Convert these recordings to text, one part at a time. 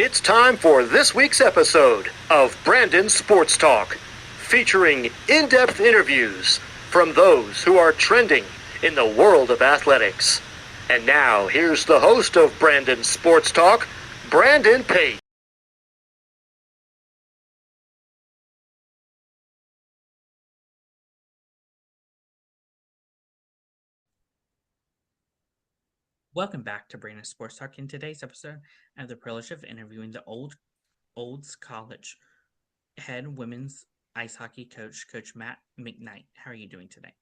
It's time for this week's episode of Brandon Sports Talk, featuring in-depth interviews from those who are trending in the world of athletics. And now, here's the host of Brandon Sports Talk, Brandon Pate. Welcome back to Brandon Sports Talk. In today's episode, I have the privilege of interviewing the Olds College head women's ice hockey coach, Coach Matt McKnight. How are you doing today?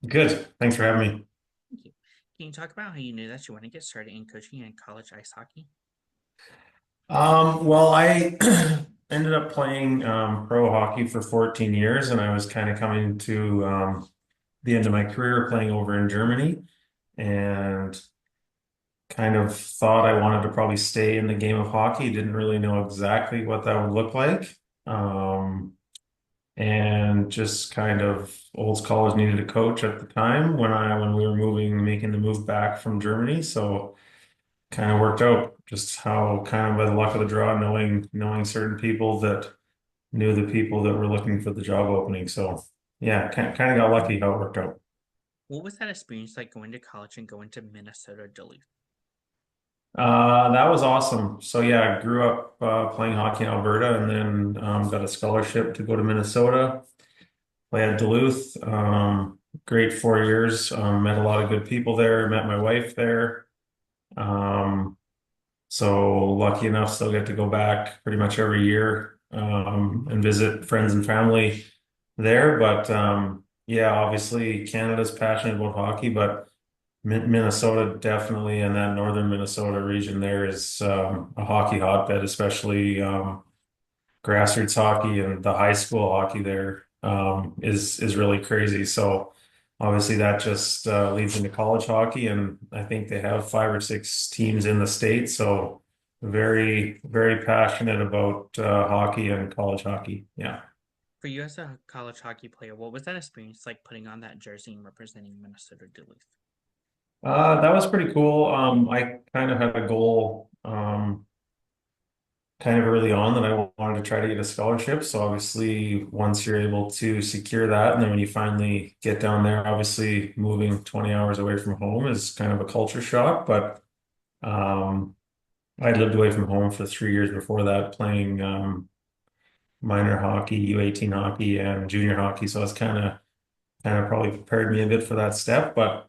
Good. Thanks for having me. Thank you. Can you talk about how you knew that you want to get started in coaching in college ice hockey? Well, I ended up playing pro hockey for 14 years, and I was kind of coming to the end of my career playing over in Germany, and kind of thought I wanted to probably stay in the game of hockey. Didn't really know exactly what that would look like. And just kind of Olds College needed a coach at the time when we were making the move back from Germany. So kind of worked out just how kind of by the luck of the draw, knowing certain people that knew the people that were looking for the job opening. So yeah, kind of got lucky how it worked out. What was that experience like going to college and going to Minnesota Duluth? That was awesome. So yeah, I grew up playing hockey in Alberta, and then got a scholarship to go to Minnesota, play at Duluth. Great 4 years. Met a lot of good people there. Met my wife there. Um, So lucky enough, still get to go back pretty much every year and visit friends and family there. But yeah, obviously Canada's passionate about hockey, but Minnesota definitely, and that northern Minnesota region there is a hockey hotbed, especially grassroots hockey, and the high school hockey there is really crazy. So obviously that just leads into college hockey, and I think they have 5 or 6 teams in the state. So very, very passionate about hockey and college hockey. Yeah. For you as a college hockey player, what was that experience like putting on that jersey and representing Minnesota Duluth? That was pretty cool. I kind of had a goal kind of early on that I wanted to try to get a scholarship. So obviously, once you're able to secure that, and then when you finally get down there, obviously moving 20 hours away from home is kind of a culture shock. But um, I lived away from home for 3 years before that, playing minor hockey, U18 hockey, and junior hockey. So it's kind of probably prepared me a bit for that step. But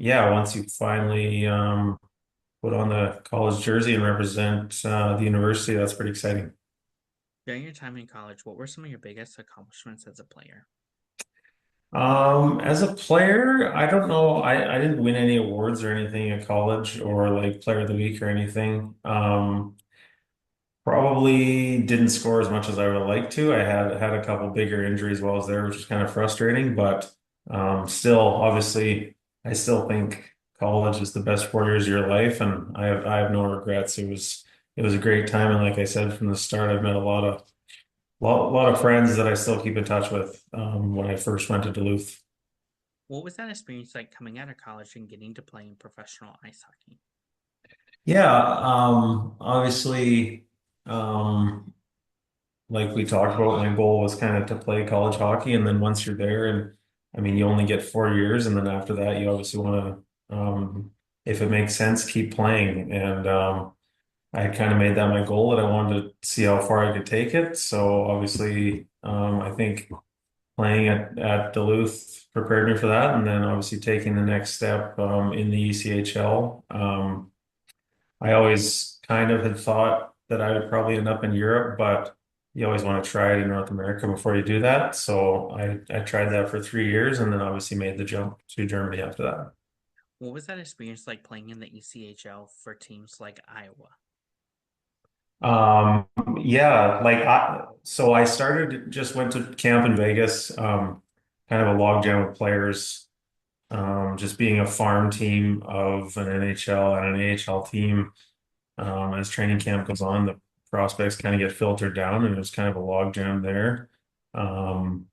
yeah, once you finally put on the college jersey and represent the university, that's pretty exciting. During your time in college, what were some of your biggest accomplishments as a player? As a player, I don't know. I didn't win any awards or anything at college or like player of the week or anything. Probably didn't score as much as I would like to. I had a couple bigger injuries while I was there, which is kind of frustrating, but still, obviously, I still think college is the best 4 years of your life, and I have no regrets. It was a great time, and like I said from the start, I've met a lot of friends that I still keep in touch with when I first went to Duluth. What was that experience like coming out of college and getting to play in professional ice hockey? Yeah, obviously, um, like we talked about, my goal was kind of to play college hockey, and then once you're there, and I mean, you only get 4 years, and then after that, you obviously want to, if it makes sense, keep playing. And I kind of made that my goal that I wanted to see how far I could take it. So obviously, I think playing at Duluth prepared me for that, and then obviously taking the next step in the ECHL. I always kind of had thought that I would probably end up in Europe, but you always want to try it in North America before you do that. So I tried that for 3 years, and then obviously made the jump to Germany after that. What was that experience like playing in the ECHL for teams like Iowa? Um, yeah, so I just went to camp in Vegas, kind of a logjam of players, just being a farm team of an NHL and an AHL team. As training camp goes on, the prospects kind of get filtered down, and there's kind of a logjam there. Um,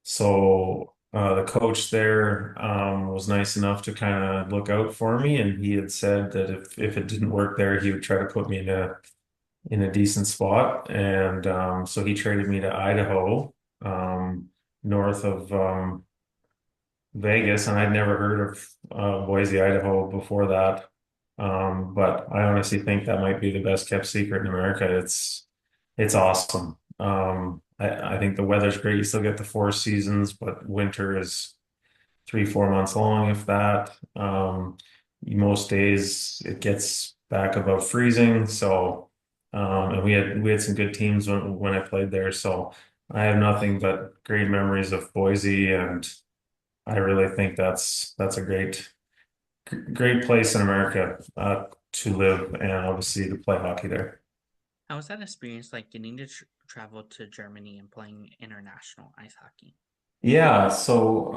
so the coach there was nice enough to kind of look out for me, and he had said that if it didn't work there, he would try to put me in a decent spot. And so he traded me to Idaho, um, north of Vegas, and I'd never heard of Boise, Idaho before that. But I honestly think that might be the best kept secret in America. It's awesome. I think the weather's great. You still get the four seasons, but winter is 3, 4 months long, if that. Most days it gets back above freezing. So, and we had some good teams when I played there. So I have nothing but great memories of Boise, and I really think that's a great place in America to live and obviously to play hockey there. How was that experience like getting to travel to Germany and playing international ice hockey? Yeah, so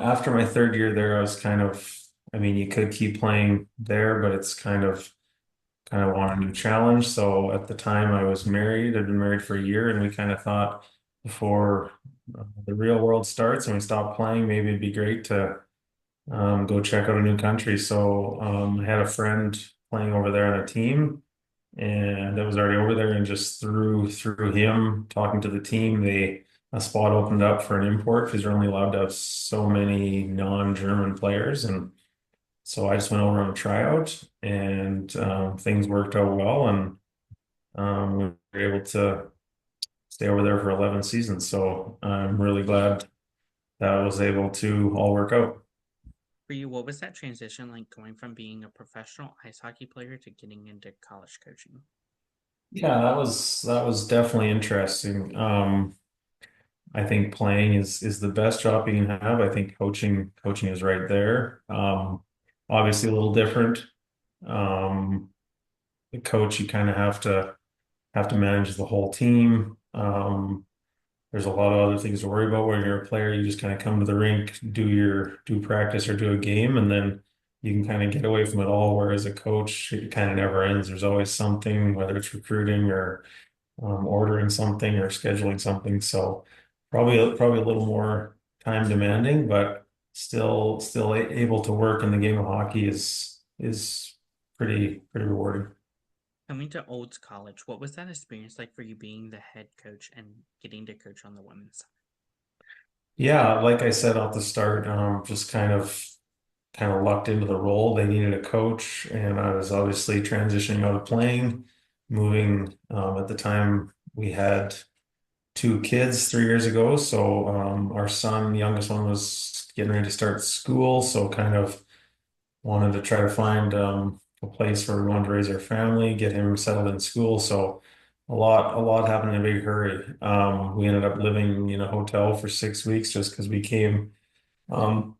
after my third year there, I was I mean, you could keep playing there, but it's kind of want a new challenge. So at the time I was married, I'd been married for a year, and we kind of thought before the real world starts and we stop playing, maybe it'd be great to go check out a new country. So I had a friend playing over there on a team, and that was already over there, and just through him talking to the team, a spot opened up for an import because you're only allowed to have so many non-German players. And so I just went over on a tryout, and things worked out well, and we were able to stay over there for 11 seasons. So I'm really glad that was able to all work out. For you, what was that transition like going from being a professional ice hockey player to getting into college coaching? Yeah, that was definitely interesting. I think playing is the best job you can have. I think coaching is right there. Obviously a little different. Um, the coach, you kind of have to manage the whole team. There's a lot of other things to worry about when you're a player. You just kind of come to the rink, do practice or do a game, and then you can kind of get away from it all. Whereas a coach, it kind of never ends. There's always something, whether it's recruiting or ordering something or scheduling something. So probably a little more time demanding, but still able to work in the game of hockey is pretty rewarding. Coming to Olds College, what was that experience like for you being the head coach and getting to coach on the women's side? Yeah, like I said at the start, just kind of lucked into the role. They needed a coach, and I was obviously transitioning out of playing, moving. At the time, we had 2 kids 3 years ago. So our son, the youngest one, was getting ready to start school. So kind of wanted to try to find a place where we wanted to raise our family, get him settled in school. So a lot happened in a big hurry. We ended up living in a hotel for 6 weeks just because we came um,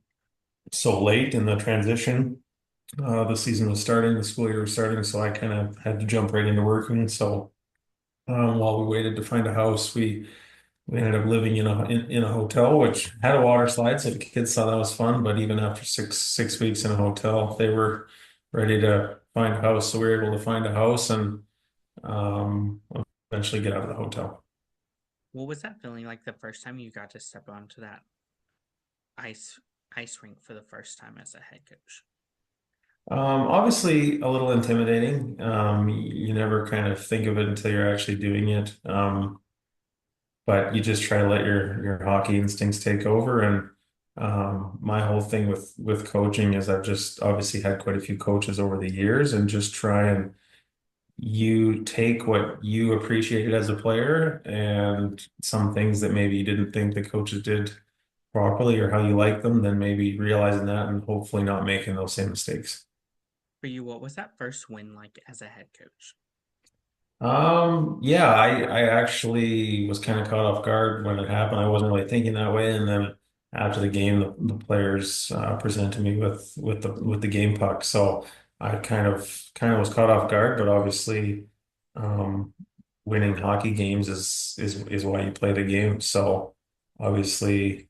so late in the transition. The season was starting, the school year was starting, so I kind of had to jump right into working. So while we waited to find a house, we ended up living in a hotel which had a water slide, so the kids thought that was fun. But even after six weeks in a hotel, they were ready to find a house. So we were able to find a house and um, eventually get out of the hotel. What was that feeling like the first time you got to step onto that ice ice rink for the first time as a head coach? Obviously a little intimidating. You never kind of think of it until you're actually doing it. But you just try to let your hockey instincts take over. And my whole thing with coaching is I've just obviously had quite a few coaches over the years, and just try and you take what you appreciated as a player and some things that maybe you didn't think the coaches did properly or how you like them, then maybe realizing that and hopefully not making those same mistakes. For you, what was that first win like as a head coach? Yeah, I actually was kind of caught off guard when it happened. I wasn't really thinking that way. And then after the game, the players presented me with the game puck. So I kind of was caught off guard, but obviously, um, winning hockey games is why you play the game. So obviously,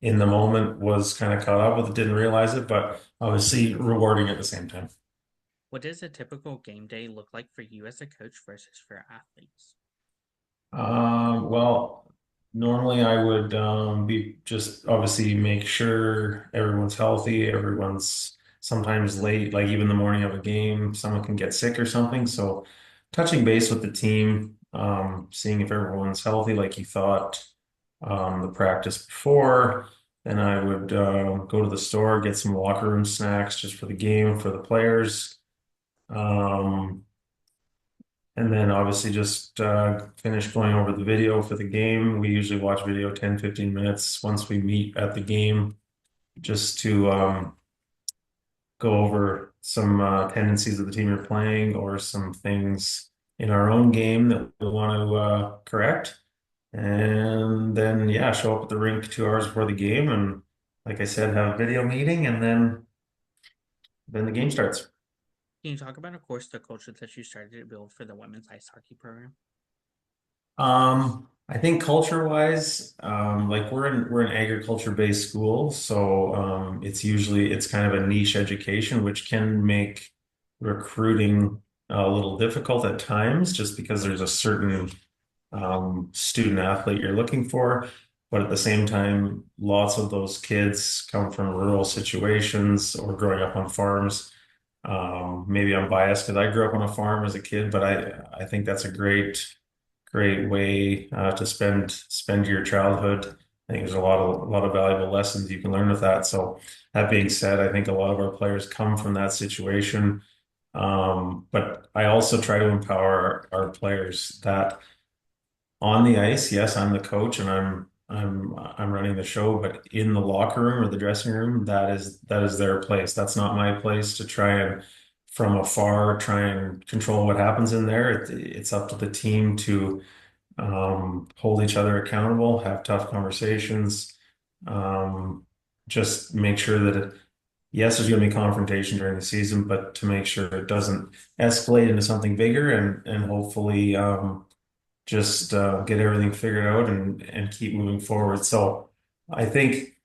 in the moment, was kind of caught up with it, didn't realize it, but obviously rewarding at the same time. What does a typical game day look like for you as a coach versus for athletes? Well, Normally, I would be just obviously make sure everyone's healthy, everyone's sometimes late, like even the morning of a game, someone can get sick or something. So, touching base with the team, seeing if everyone's healthy, like you thought the practice before. Then I would go to the store, get some locker room snacks just for the game for the players. Um, and then obviously just finish going over the video for the game. We usually watch video 10, 15 minutes once we meet at the game just to go over some tendencies of the team you're playing or some things in our own game that we want to correct. And then, yeah, show up at the rink 2 hours before the game. And like I said, have a video meeting and then the game starts. Can you talk about, of course, the culture that you started to build for the women's ice hockey program? I think culture wise, like we're an agriculture based school, so it's kind of a niche education, which can make recruiting a little difficult at times, just because there's a certain student athlete you're looking for. But at the same time, lots of those kids come from rural situations or growing up on farms. Maybe I'm biased because I grew up on a farm as a kid, but I think that's a great way to spend your childhood. I think there's a lot of valuable lessons you can learn with that. So that being said, I think a lot of our players come from that situation. But I also try to empower our players that on the ice, yes, I'm the coach and I'm running the show, but in the locker room or the dressing room, that is their place. That's not my place to try and from afar try and control what happens in there. It's up to the team to hold each other accountable, have tough conversations, um, just make sure that yes, there's going to be confrontation during the season, but to make sure it doesn't escalate into something bigger and hopefully just get everything figured out and keep moving forward. So I think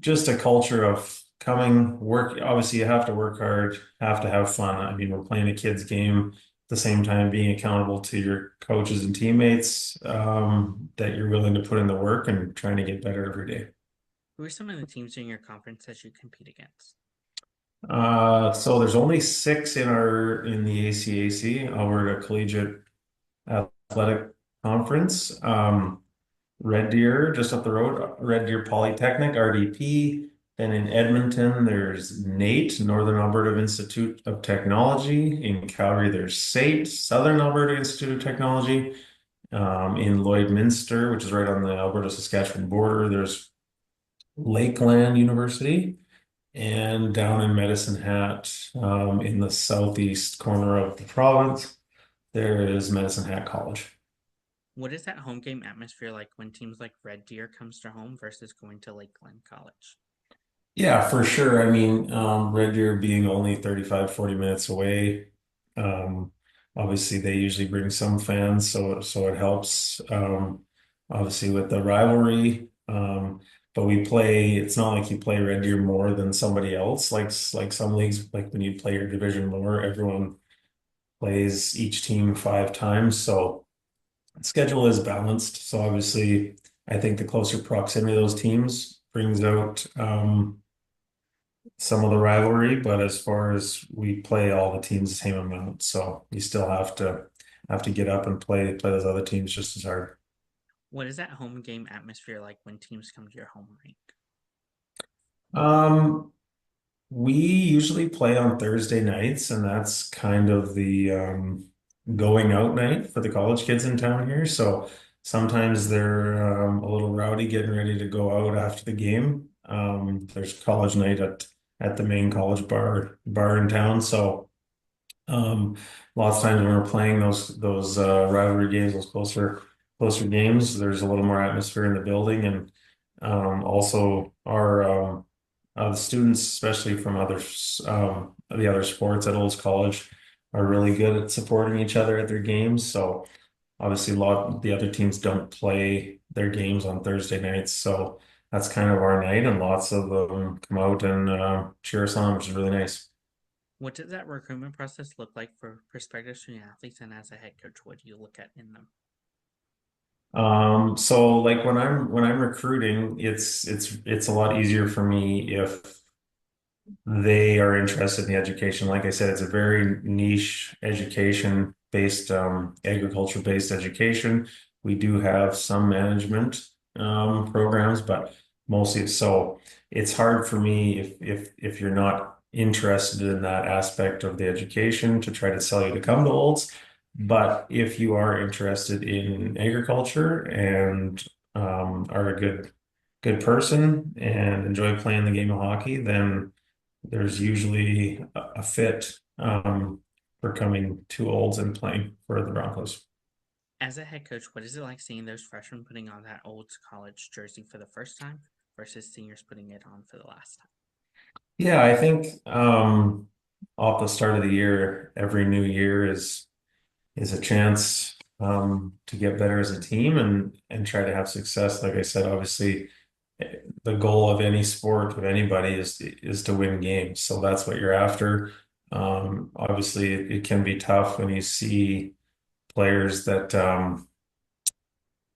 just a culture of coming work. Obviously, you have to work hard, have to have fun. I mean, we're playing a kid's game at the same time being accountable to your coaches and teammates that you're willing to put in the work and trying to get better every day. Who are some of the teams in your conference that you compete against? So there's only six in the ACAC, Alberta Collegiate Athletic Conference. Red Deer, just up the road, Red Deer Polytechnic, RDP. Then in Edmonton, there's NATE, Northern Alberta Institute of Technology. In Calgary, there's SAIT, Southern Alberta Institute of Technology. In Lloydminster, which is right on the Alberta-Saskatchewan border, there's Lakeland University. And down in Medicine Hat, in the southeast corner of the province, there is Medicine Hat College. What is that home game atmosphere like when teams like Red Deer comes to home versus going to Lakeland College? Yeah, for sure. I mean, Red Deer being only 35, 40 minutes away, um, obviously they usually bring some fans, so it helps. Obviously with the rivalry. But it's not like you play Red Deer more than somebody else. Like some leagues, like when you play your division more, everyone plays each team 5 times. So schedule is balanced. So obviously I think the closer proximity of those teams brings out some of the rivalry, but as far as we play all the teams the same amount, so you still have to get up and play those other teams just as hard. What is that home game atmosphere like when teams come to your home rink? Um, we usually play on Thursday nights, and that's kind of the going out night for the college kids in town here. So sometimes they're a little rowdy getting ready to go out after the game. There's college night at the main college bar in town. So Um, lots of times when we're playing those rivalry games, those closer games, there's a little more atmosphere in the building, and also our the students, especially from the other sports at Olds College, are really good at supporting each other at their games. So obviously, a lot the other teams don't play their games on Thursday nights, so that's kind of our night, and lots of them come out and cheer us on, which is really nice. What does that recruitment process look like for prospective student athletes, and as a head coach, what do you look at in them? So like when I'm recruiting, it's a lot easier for me if they are interested in the education. Like I said, it's a very niche education based, agriculture based education. We do have some management programs, but mostly so it's hard for me if you're not interested in that aspect of the education to try to sell you to come to Olds. But if you are interested in agriculture and are a good person and enjoy playing the game of hockey, then there's usually a fit for coming to Olds and playing for the Broncos. As a head coach, what is it like seeing those freshmen putting on that old college jersey for the first time versus seniors putting it on for the last time? Yeah, I think off the start of the year, every new year is a chance to get better as a team and try to have success. Like I said, obviously the goal of any sport of anybody is to win games. So that's what you're after. Obviously it can be tough when you see players that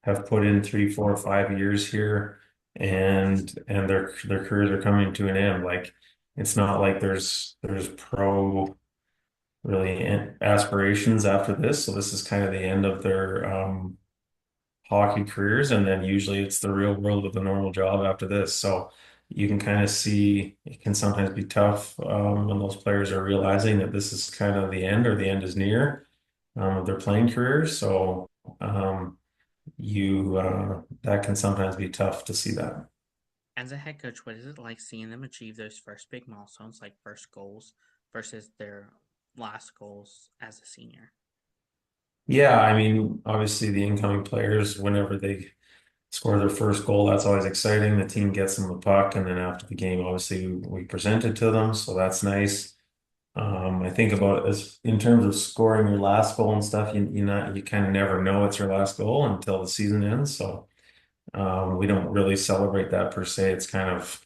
have put in 3, 4, 5 years here and their careers are coming to an end. Like it's not like there's pro really aspirations after this. So this is kind of the end of their hockey careers, and then usually it's the real world with a normal job after this. So you can kind of see it can sometimes be tough when those players are realizing that this is kind of the end or the end is near of their playing careers. So um, you that can sometimes be tough to see that. As a head coach, what is it like seeing them achieve those first big milestones like first goals versus their last goals as a senior? Yeah, I mean, obviously the incoming players, whenever they score their first goal, that's always exciting. The team gets them the puck, and then after the game, obviously we present it to them, so that's nice. I think about it as in terms of scoring your last goal and stuff, you kind of never know it's your last goal until the season ends. So we don't really celebrate that per se. It's kind of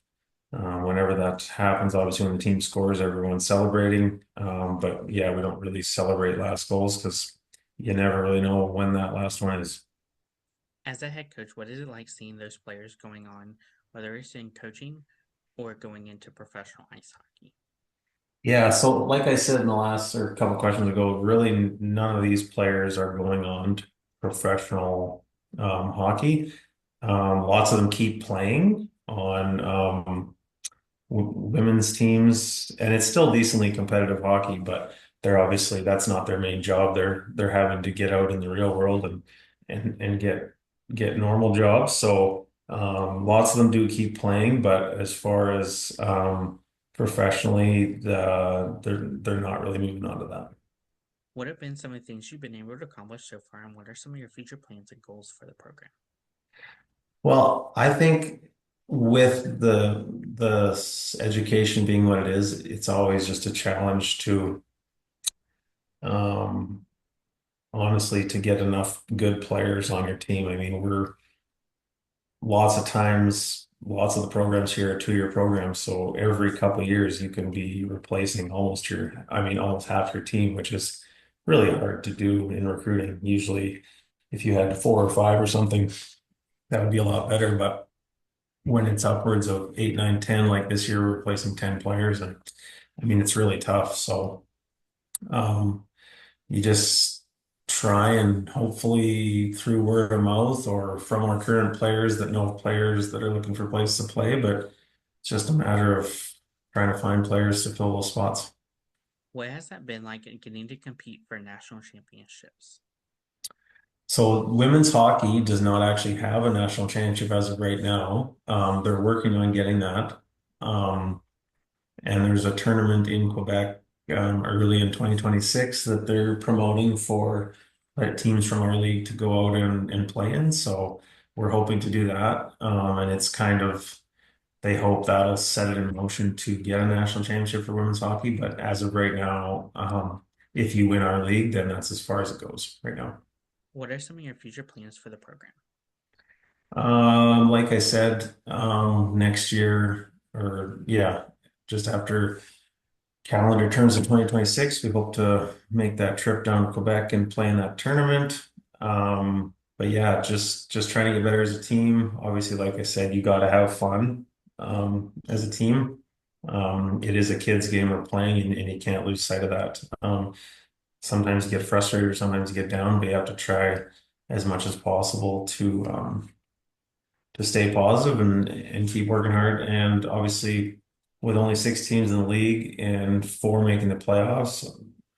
whenever that happens, obviously when the team scores, everyone's celebrating. But yeah, we don't really celebrate last goals because you never really know when that last one is. As a head coach, what is it like seeing those players going on, whether it's in coaching or going into professional ice hockey? Yeah, so like I said in the last or a couple questions ago, really none of these players are going on to professional hockey. Lots of them keep playing on women's teams, and it's still decently competitive hockey, but they're obviously that's not their main job. They're having to get out in the real world and get normal jobs. So lots of them do keep playing, but as far as professionally, they're not really moving on to that. What have been some of the things you've been able to accomplish so far, and what are some of your future plans and goals for the program? Well, I think with the education being what it is, it's always just a challenge to um, honestly to get enough good players on your team. I mean, we're lots of times, lots of the programs here are 2 year programs. So every couple of years you can be replacing almost half your team, which is really hard to do in recruiting. Usually if you had 4 or 5 or something, that would be a lot better. But when it's upwards of 8, 9, 10, like this year, we're replacing 10 players, and I mean, it's really tough. So, um, you just try and hopefully through word of mouth or from our current players that know players that are looking for places to play, but it's just a matter of trying to find players to fill those spots. What has that been like in getting to compete for national championships? So women's hockey does not actually have a national championship as of right now. They're working on getting that. Um, and there's a tournament in Quebec early in 2026 that they're promoting for teams from our league to go out and play in. So we're hoping to do that. And it's kind of, they hope that'll set it in motion to get a national championship for women's hockey. But as of right now, if you win our league, then that's as far as it goes right now. What are some of your future plans for the program? Like I said, next year, or yeah, just after calendar turns in 2026, we hope to make that trip down to Quebec and play in that tournament. yeah, just trying to get better as a team. Obviously, like I said, you got to have fun as a team. It is a kids game we're playing, and you can't lose sight of that. Sometimes you get frustrated or sometimes you get down, but you have to try as much as possible to stay positive and keep working hard. And obviously, with only 6 teams in the league and 4 making the playoffs,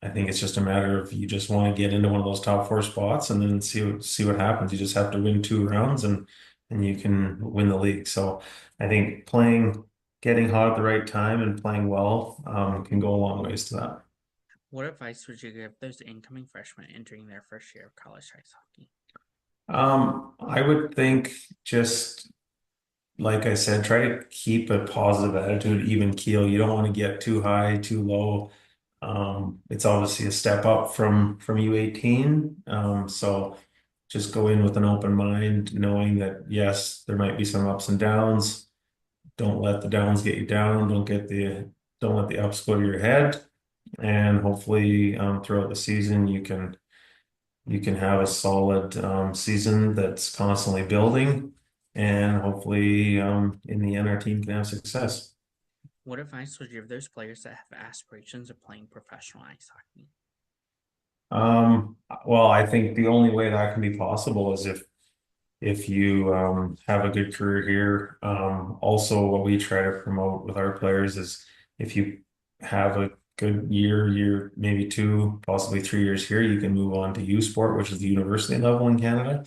I think it's just a matter of you just want to get into one of those top 4 spots and then see what happens. You just have to win 2 rounds and you can win the league. So I think getting hot at the right time and playing well can go a long ways to that. What advice would you give those incoming freshmen entering their first year of college ice hockey? I would think just like I said, try to keep a positive attitude, even keel. You don't want to get too high, too low. It's obviously a step up from U18. So just go in with an open mind, knowing that yes, there might be some ups and downs. Don't let the downs get you down. Don't let the ups go to your head. And hopefully, throughout the season, you can have a solid season that's constantly building, and hopefully, in the end, our team can have success. What advice would you give those players that have aspirations of playing professional ice hockey? Well, I think the only way that can be possible is if you have a good career here. Also, what we try to promote with our players is if you have a good year, maybe 2, possibly 3 years here, you can move on to U Sport, which is the university level in Canada.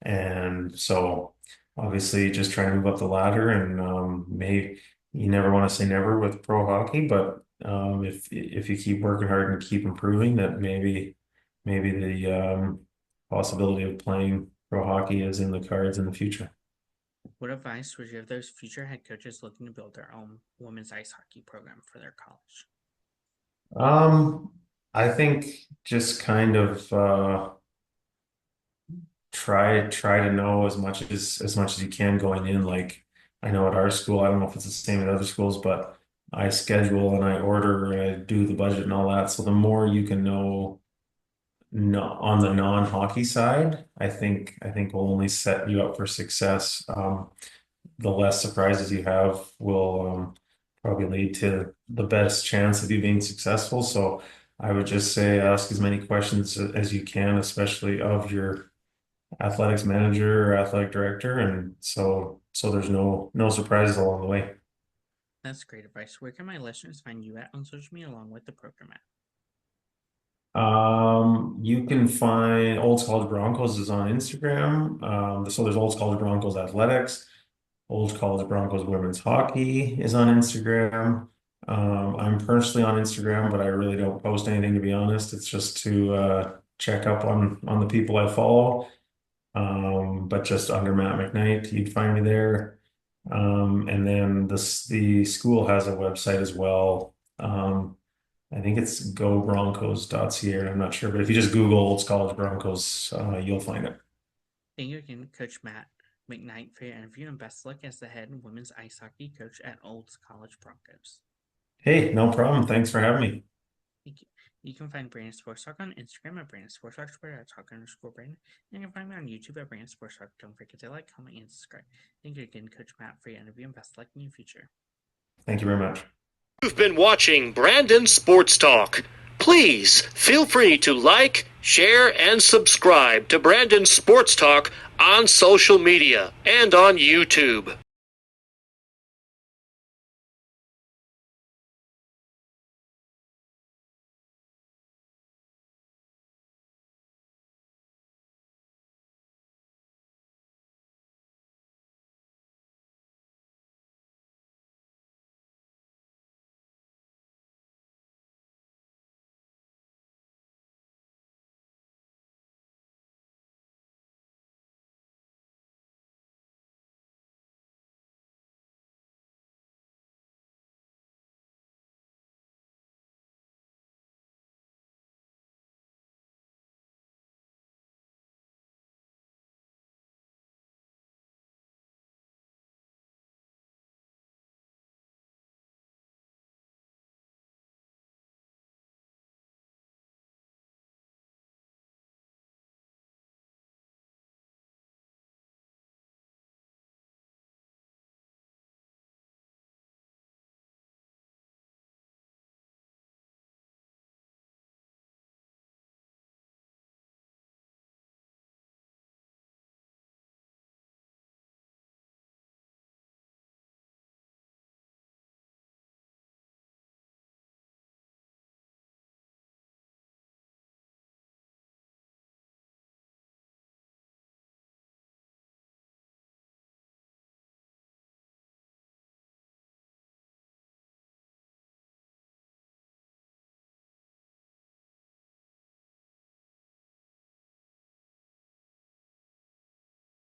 And so obviously just trying to move up the ladder and maybe you never want to say never with pro hockey, but if you keep working hard and keep improving, that maybe the possibility of playing pro hockey is in the cards in the future. What advice would you give those future head coaches looking to build their own women's ice hockey program for their college? I think just kind of try to know as much as you can going in. Like I know at our school, I don't know if it's the same at other schools, but I schedule and I order and I do the budget and all that. So the more you can know no, on the non-hockey side, I think will only set you up for success. The less surprises you have will probably lead to the best chance of you being successful. So I would just say ask as many questions as you can, especially of your athletics manager or athletic director, and so there's no surprises along the way. That's great advice. Where can my listeners find you at on social media along with the program at? You can find Old College Broncos is on Instagram. So there's Old College Broncos Athletics. Old College Broncos Women's Hockey is on Instagram. I'm personally on Instagram, but I really don't post anything to be honest. It's just to check up on the people I follow. But just under Matt McKnight, you'd find me there. And then the school has a website as well. I think it's gobroncos.ca. I'm not sure, but if you just Google Old College Broncos, you'll find it. Thank you again, Coach Matt McKnight, for your interview, and best of luck as the head women's ice hockey coach at Old College Broncos. Hey, no problem. Thanks for having me. Thank you. You can find Brandon Sports Talk on Instagram at Brandon Sports Talk, Twitter at Talk_Brandon, and you can find me on YouTube at Brandon Sports Talk. Don't forget to like, comment, and subscribe. Thank you again, Coach Matt, for your interview, and best of luck in your future. Thank you very much. You've been watching Brandon Sports Talk. Please feel free to like, share, and subscribe to Brandon Sports Talk on social media and on YouTube.